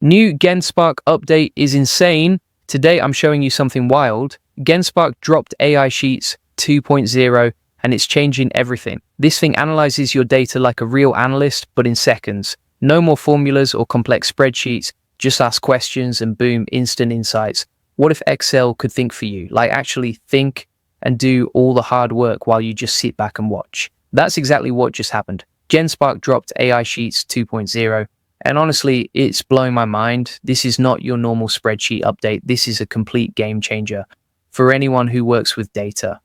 New Genspark update is insane. Today I'm showing you something wild. Genspark dropped AI Sheets 2.0 and it's changing everything. This thing analyzes your data like a real analyst, but in seconds. No more formulas or complex spreadsheets. Just ask questions and boom, instant insights. What if Excel could think for you? Like actually think and do all the hard work while you just sit back and watch. That's exactly what just happened. Genspark dropped AI Sheets 2.0. And honestly, it's blowing my mind. This is not your normal spreadsheet update. This is a complete game changer for anyone who works with data.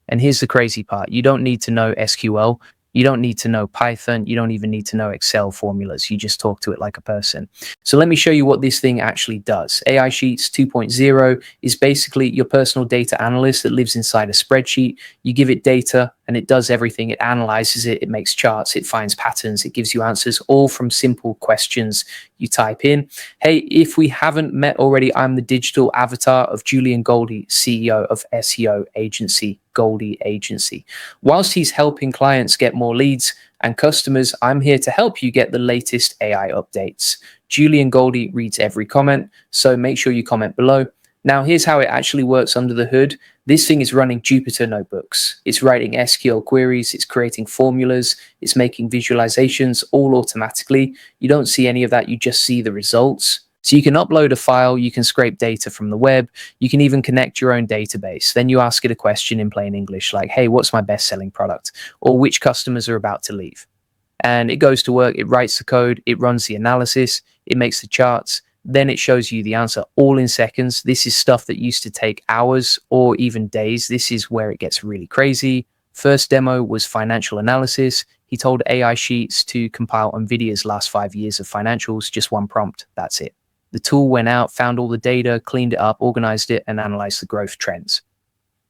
And here's the crazy part. You don't need to know SQL. You don't need to know Python. You don't even need to know Excel formulas. You just talk to it like a person. So let me show you what this thing actually does. AI Sheets 2.0 is basically your personal data analyst that lives inside a spreadsheet. You give it data and it does everything. It analyzes it, it makes charts, it finds patterns, it gives you answers, all from simple questions you type in. Hey, if we haven't met already, I'm the digital avatar of Julian Goldie, CEO of SEO agency, Goldie Agency. Whilst he's helping clients get more leads and customers, I'm here to help you get the latest AI updates. Julian Goldie reads every comment, so make sure you comment below. Now, here's how it actually works under the hood. This thing is running Jupyter notebooks. It's writing SQL queries, it's creating formulas, it's making visualizations all automatically. You don't see any of that, you just see the results. So you can upload a file, you can scrape data from the web, you can even connect your own database. Then you ask it a question in plain English like, hey, what's my best selling product? Or which customers are about to leave? And it goes to work, it writes the code, it runs the analysis, it makes the charts, then it shows you the answer all in seconds. This is stuff that used to take hours or even days. This is where it gets really crazy. First demo was financial analysis. He told AI Sheets to compile NVIDIA's last 5 years of financials, just one prompt, that's it. The tool went out, found all the data, cleaned it up, organized it, and analyzed the growth trends.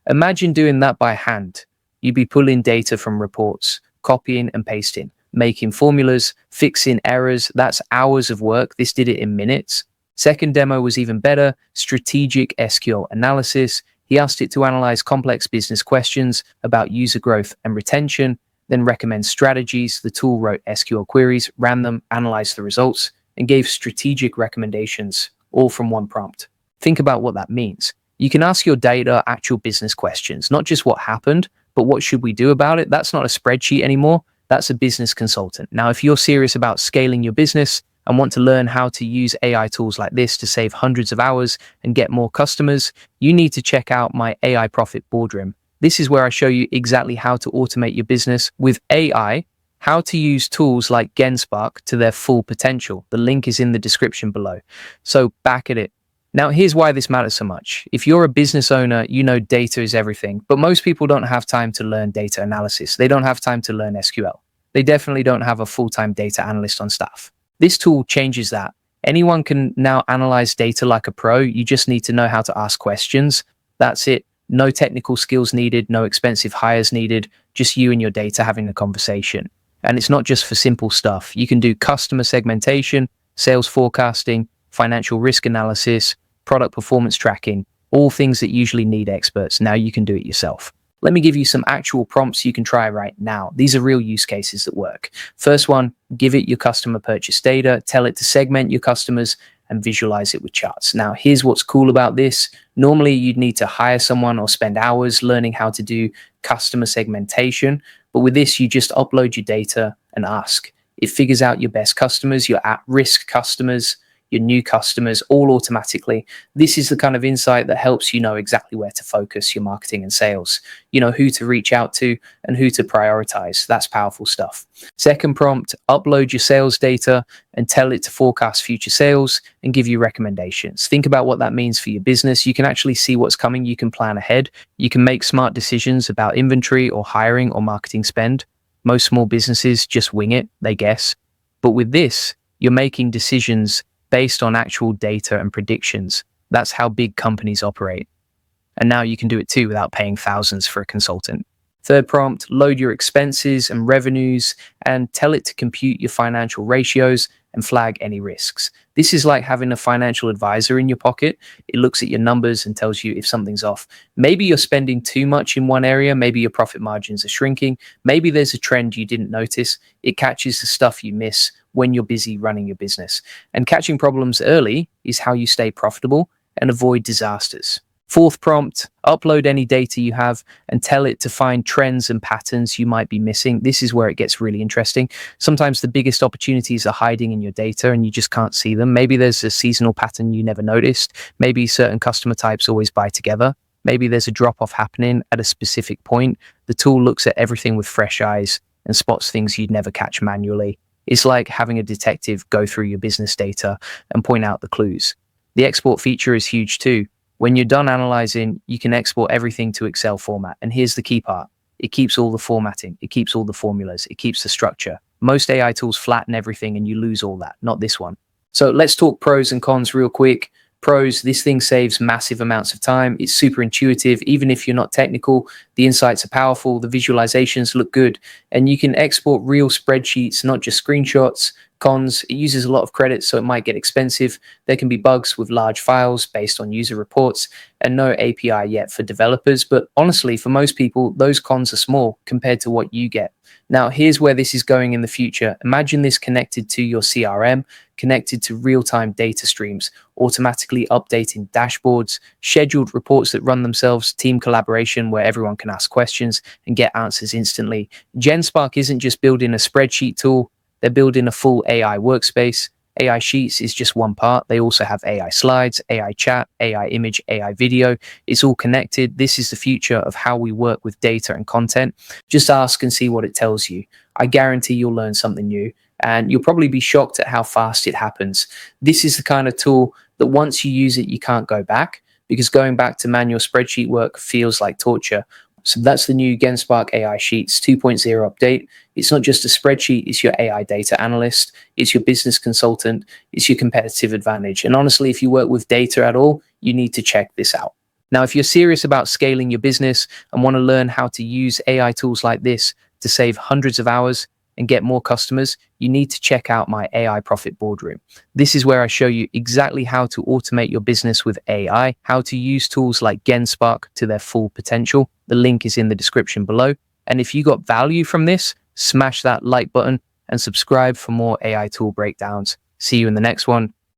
Imagine doing that by hand. You'd be pulling data from reports, copying and pasting, making formulas, fixing errors. That's hours of work. This did it in minutes. Second demo was even better, strategic SQL analysis. He asked it to analyze complex business questions about user growth and retention, then recommend strategies. The tool wrote SQL queries, ran them, analyzed the results, and gave strategic recommendations, all from one prompt. Think about what that means. You can ask your data actual business questions, not just what happened, but what should we do about it? That's not a spreadsheet anymore. That's a business consultant. Now, if you're serious about scaling your business and want to learn how to use AI tools like this to save hundreds of hours and get more customers, you need to check out my AI Profit Boardroom. This is where I show you exactly how to automate your business with AI, how to use tools like Gensbark to their full potential. The link is in the description below. So back at it. Now, here's why this matters so much. If you're a business owner, you know data is everything, but most people don't have time to learn data analysis. They don't have time to learn SQL. They definitely don't have a full-time data analyst on staff. This tool changes that. Anyone can now analyze data like a pro. You just need to know how to ask questions. That's it. No technical skills needed, no expensive hires needed, just you and your data having a conversation. And it's not just for simple stuff. You can do customer segmentation, sales forecasting, financial risk analysis, product performance tracking, all things that usually need experts. Now you can do it yourself. Let me give you some actual prompts you can try right now. These are real use cases that work. First one, give it your customer purchase data, tell it to segment your customers and visualize it with charts. Now, here's what's cool about this. Normally, you'd need to hire someone or spend hours learning how to do customer segmentation. But with this, you just upload your data and ask. It figures out your best customers, your at-risk customers, your new customers, all automatically. This is the kind of insight that helps you know exactly where to focus your marketing and sales. You know who to reach out to and who to prioritize. That's powerful stuff. Second prompt, upload your sales data and tell it to forecast future sales and give you recommendations. Think about what that means for your business. You can actually see what's coming. You can plan ahead. You can make smart decisions about inventory or hiring or marketing spend. Most small businesses just wing it, they guess. But with this, you're making decisions based on actual data and predictions. That's how big companies operate. And now you can do it too without paying thousands for a consultant. Third prompt, load your expenses and revenues and tell it to compute your financial ratios and flag any risks. This is like having a financial advisor in your pocket. It looks at your numbers and tells you if something's off. Maybe you're spending too much in one area. Maybe your profit margins are shrinking. Maybe there's a trend you didn't notice. It catches the stuff you miss when you're busy running your business. And catching problems early is how you stay profitable and avoid disasters. Fourth prompt, upload any data you have and tell it to find trends and patterns you might be missing. This is where it gets really interesting. Sometimes the biggest opportunities are hiding in your data and you just can't see them. Maybe there's a seasonal pattern you never noticed. Maybe certain customer types always buy together. Maybe there's a drop-off happening at a specific point. The tool looks at everything with fresh eyes and spots things you'd never catch manually. It's like having a detective go through your business data and point out the clues. The export feature is huge too. When you're done analyzing, you can export everything to Excel format. And here's the key part. It keeps all the formatting. It keeps all the formulas. It keeps the structure. Most AI tools flatten everything and you lose all that, not this one. So let's talk pros and cons real quick. Pros, this thing saves massive amounts of time. It's super intuitive. Even if you're not technical, the insights are powerful. The visualizations look good. And you can export real spreadsheets, not just screenshots. Cons, it uses a lot of credits, so it might get expensive. There can be bugs with large files based on user reports and no API yet for developers. But honestly, for most people, those cons are small compared to what you get. Now, here's where this is going in the future. Imagine this connected to your CRM, connected to real-time data streams, automatically updating dashboards, scheduled reports that run themselves, team collaboration where everyone can ask questions and get answers instantly. Genspark isn't just building a spreadsheet tool, they're building a full AI workspace. AI Sheets is just one part. They also have AI slides, AI chat, AI image, AI video. It's all connected. This is the future of how we work with data and content. Just ask and see what it tells you. I guarantee you'll learn something new and you'll probably be shocked at how fast it happens. This is the kind of tool that once you use it, you can't go back, because going back to manual spreadsheet work feels like torture. So that's the new Genspark AI Sheets 2.0 update. It's not just a spreadsheet, it's your AI data analyst, it's your business consultant, it's your competitive advantage. And honestly, if you work with data at all, you need to check this out. Now, if you're serious about scaling your business and want to learn how to use AI tools like this to save hundreds of hours and get more customers, you need to check out my AI Profit Boardroom. This is where I show you exactly how to automate your business with AI, how to use tools like Genspark to their full potential. The link is in the description below. And if you got value from this, smash that like button and subscribe for more AI tool breakdowns. See you in the next one.